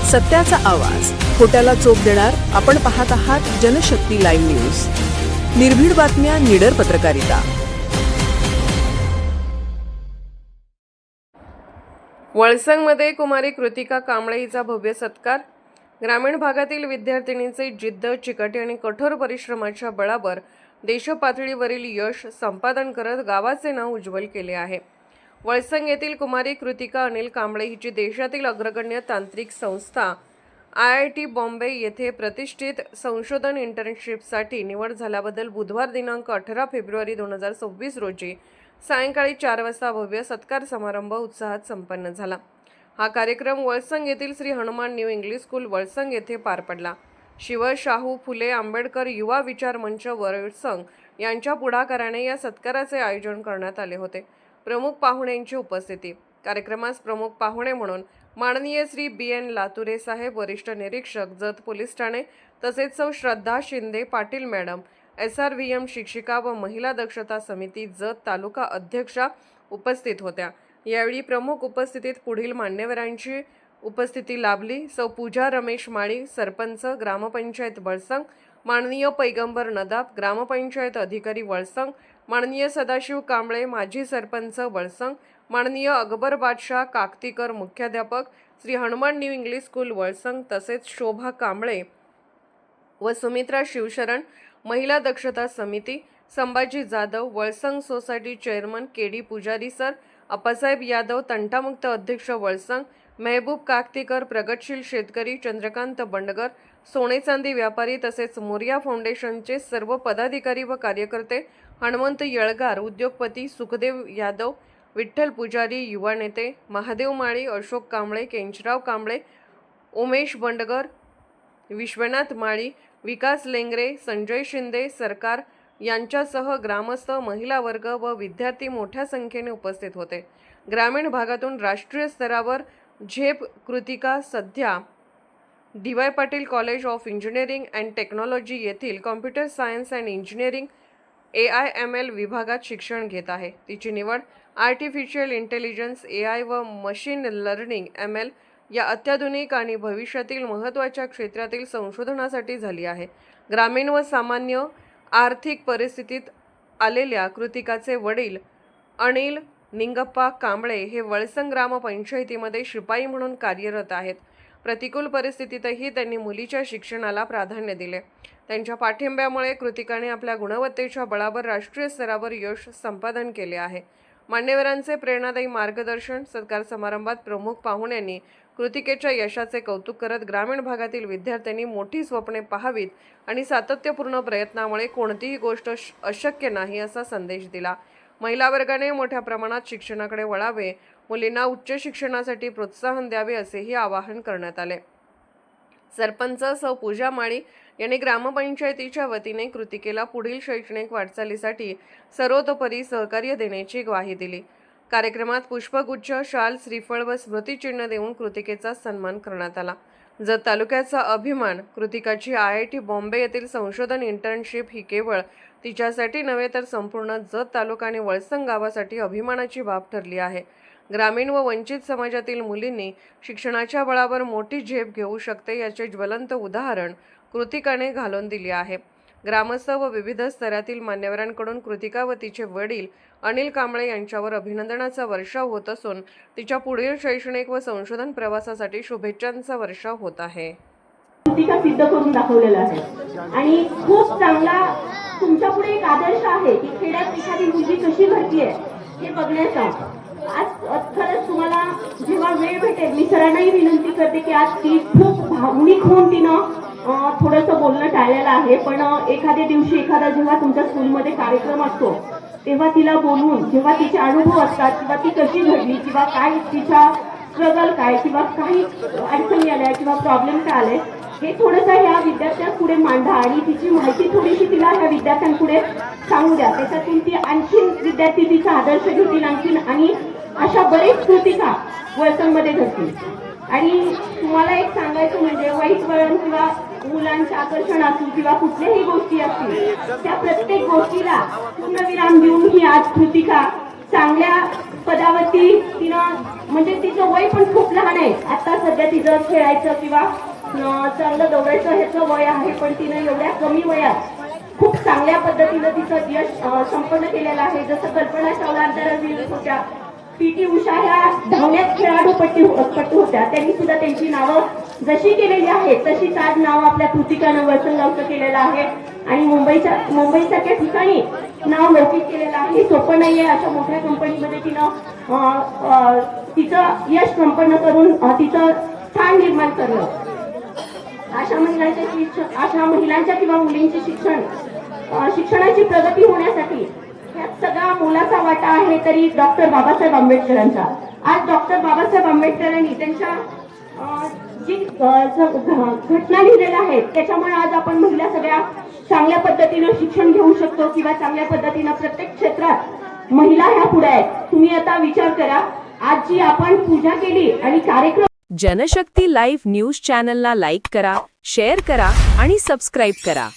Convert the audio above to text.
सत्याचा आवाज, खोट्याला चोप देणार. आपण पाहत आहात जनशक्ती लाईव्ह न्यूज. निर्भीड बातम्या, निडर पत्रकारिता. वळसंगमध्ये कुमारी कृतिका कांबळे हिचा भव्य सत्कार. ग्रामीण भागातील विद्यार्थिनींचे जिद्द, चिकाटी आणि कठोर परिश्रमाच्या बळावर देशपातळीवरील यश संपादन करत गावाचे नाव उज्ज्वल केले आहे. वळसंग येथील कुमारी कृतिका अनिल कांबळे हिची देशातील अग्रगण्य तांत्रिक संस्था IIT बॉम्बे येथे प्रतिष्ठित संशोधन इंटर्नशिपसाठी निवड झाल्याबद्दल बुधवार दिनांक 18 फेब्रुवारी 2026 रोजी सायंकाळी 4 वाजता भव्य सत्कार समारंभ उत्साहात संपन्न झाला. हा कार्यक्रम वळसंग येथील Shri Hanuman new English school Valsang येथे पार पडला. शिव शाहू फुले आंबेडकर युवा विचार मंच वळसंग यांच्या पुढाकाराने या सत्काराचे आयोजन करण्यात आले होते. प्रमुख पाहुण्यांची उपस्थिती. कार्यक्रमास प्रमुख पाहुणे म्हणून माननीय श्री BN लातुरे साहेब, वरिष्ठ निरीक्षक जत पोलीस ठाणे, तसेच सौ श्रद्धा शिंदे पाटील मॅडम, SRVM शिक्षिका व महिला दक्षता समिती जत तालुका अध्यक्षा उपस्थित होत्या. यावेळी प्रमुख उपस्थितीत पुढील मान्यवरांची उपस्थिती लाभली. सौ पूजा रमेश माळी, सरपंच ग्रामपंचायत वळसंग, माननीय पैगंबर नदाब, ग्रामपंचायत अधिकारी वळसंग, माननीय सदाशिव कांबळे, माजी सरपंच वळसंग, माननीय अकबर बादशाह काकतीकर, मुख्याध्यापक Shri Hanuman new English school Valsang, तसेच शोभा कांबळे व सुमित्रा शिवशरण, महिला दक्षता समिती, Sambhaji Jadhav, Valsang society chairman KD पुजारी सर, अप्पासाहेब यादव, तंटामुक्त अध्यक्ष वळसंग, मेहबूब काकतीकर, प्रगतशील शेतकरी चंद्रकांत बंडगर, सोने चांदी व्यापारी, तसेच मोरिया फाउंडेशनचे सर्व पदाधिकारी व कार्यकर्ते, हनुमंत येळगार, उद्योगपती सुखदेव यादव, विठ्ठल पुजारी, युवा नेते महादेव माळी, अशोक कांबळे, केंचराव कांबळे, उमेश बंडगर, विश्वनाथ माळी, विकास लेंगरे, संजय शिंदे सरकार यांच्यासह ग्रामस्थ, महिला वर्ग व विद्यार्थी मोठ्या संख्येने उपस्थित होते. ग्रामीण भागातून राष्ट्रीय स्तरावर झेप कृतिका सध्या DY Patil college of engineering and technology येथील computer science and engineering AIML विभागात शिक्षण घेत आहे. तिची निवड आर्टिफिशियल इंटेलिजन्स AI व मशीन लर्निंग ML या अत्याधुनिक आणि भविष्यातील महत्त्वाच्या क्षेत्रातील संशोधनासाठी झाली आहे. ग्रामीण व सामान्य आर्थिक परिस्थितीत आलेल्या कृतिकाचे वडील अनिल निंगप्पा कांबळे हे वळसंग ग्रामपंचायतीमध्ये शिपाई म्हणून कार्यरत आहेत. प्रतिकूल परिस्थितीतही त्यांनी मुलीच्या शिक्षणाला प्राधान्य दिले. त्यांच्या पाठिंब्यामुळे कृतिकाने आपल्या गुणवत्तेच्या बळावर राष्ट्रीय स्तरावर यश संपादन केले आहे. मान्यवरांचे प्रेरणादायी मार्गदर्शन. सत्कार समारंभात प्रमुख पाहुण्यांनी कृतिकेच्या यशाचे कौतुक करत ग्रामीण भागातील विद्यार्थ्यांनी मोठी स्वप्ने पाहावीत आणि सातत्यपूर्ण प्रयत्नामुळे कोणतीही गोष्ट अशक्य नाही असा संदेश दिला. महिला वर्गाने मोठ्या प्रमाणात शिक्षणाकडे वळावे, मुलींना उच्च शिक्षणासाठी प्रोत्साहन द्यावे असेही आवाहन करण्यात आले. सरपंच सौ पूजा माळी यांनी ग्रामपंचायतीच्या वतीने कृतिकेला पुढील शैक्षणिक वाटचालीसाठी सर्वतोपरी सहकार्य देण्याची ग्वाही दिली. कार्यक्रमात पुष्पगुच्छ, शाल, श्रीफळ व स्मृतिचिन्ह देऊन कृतिकेचा सन्मान करण्यात आला. जत तालुक्याचा अभिमान. कृतिकाची IIT बॉम्बे येथील संशोधन इंटर्नशिप ही केवळ तिच्यासाठी नव्हे तर संपूर्ण जत तालुका आणि वळसंग गावासाठी अभिमानाची बाब ठरली आहे. ग्रामीण व वंचित समाजातील मुलींनी शिक्षणाच्या बळावर मोठी झेप घेऊ शकते याचे ज्वलंत उदाहरण कृतिकाने घालून दिले आहे. ग्रामस्थ व विविध स्तरातील मान्यवरांकडून कृतिका व तिचे वडील अनिल कांबळे यांच्यावर अभिनंदनाचा वर्षाव होत असून तिच्या पुढील शैक्षणिक व संशोधन प्रवासासाठी शुभेच्छांचा वर्षाव होत आहे. कृतिका सिद्ध करून दाखवलेला आहे आणि खूप चांगला तुमच्या पुढे एक आदर्श आहे की खेड्यात एखादी मुलगी कशी घडतीये हे बघण्याचा. आज खरंच तुम्हाला जेव्हा वेळ भेटेल मी सरांनाही विनंती करते की आज ती खूप भावनिक होऊन तिनं थोडंसं बोलणं टाळलेलं आहे, पण एखाद्या दिवशी एखादा जेव्हा तुमच्या स्कूलमध्ये कार्यक्रम असतो तेव्हा तिला बोलवून जेव्हा तिचे अनुभव असतात किंवा ती कशी घडली किंवा काय तिचा स्ट्रगल काय किंवा काही अडचणी आल्या किंवा प्रॉब्लेम काय आले हे थोडंसं ह्या विद्यार्थ्यांपुढे मांडा आणि तिची माहिती थोडीशी तिला ह्या विद्यार्थ्यांपुढे सांगू द्या. त्याच्यातून ती आणखीन विद्यार्थी तिचा आदर्श घेतील आणखीन आणि अशा बरेच कृतिका वळसंगमध्ये घडतील. आणि तुम्हाला एक सांगायचं म्हणजे वाईट वळण किंवा मुलांचे आकर्षण असतील किंवा कुठल्याही गोष्टी असतील त्या प्रत्येक गोष्टीला पूर्णविराम देऊन ही आज कृतिका चांगल्या पदावरती तिनं म्हणजे तिचं वय पण खूप लहान आहे. आता सध्या तिचं खेळायचं किंवा चांगलं दौडायचं ह्याचं वय आहे, पण तिनं एवढ्या कमी वयात खूप चांगल्या पद्धतीनं तिचं यश संपन्न केलेलं आहे. जसं कल्पना चावला आंतरराष्ट्रीय होत्या, पीटी उषा ह्या धावण्यात खेळाडूपट्टू होत्या, त्यांनी सुद्धा त्यांची नावं जशी केलेली आहेत तशीच आज नाव आपल्या कृतिकानं वळसंगावचं केलेलं आहे आणि मुंबईसारख्या ठिकाणी नाव लौकिक केलेलं आहे. सोपं नाहीये अशा मोठ्या कंपनीमध्ये तिनं तिचं यश संपन्न करून तिचं स्थान निर्माण करणं. अशा महिलांच्या किंवा मुलींचे शिक्षणाची प्रगती होण्यासाठी यात सगळा मोलाचा वाटा आहे तरी डॉक्टर बाबासाहेब आंबेडकरांचा. आज डॉक्टर बाबासाहेब आंबेडकरांनी त्यांच्या जी घटना लिहिलेल्या आहेत त्याच्यामुळे आज आपण महिला सगळ्या चांगल्या पद्धतीनं शिक्षण घेऊ शकतो किंवा चांगल्या पद्धतीनं प्रत्येक क्षेत्रात महिला ह्या पुढे आहेत. तुम्ही आता विचार करा, आज जी आपण पूजा केली आणि कार्यक्रम जनशक्ती लाईव्ह न्यूज चॅनलला लाईक करा, शेअर करा आणि सबस्क्राईब करा.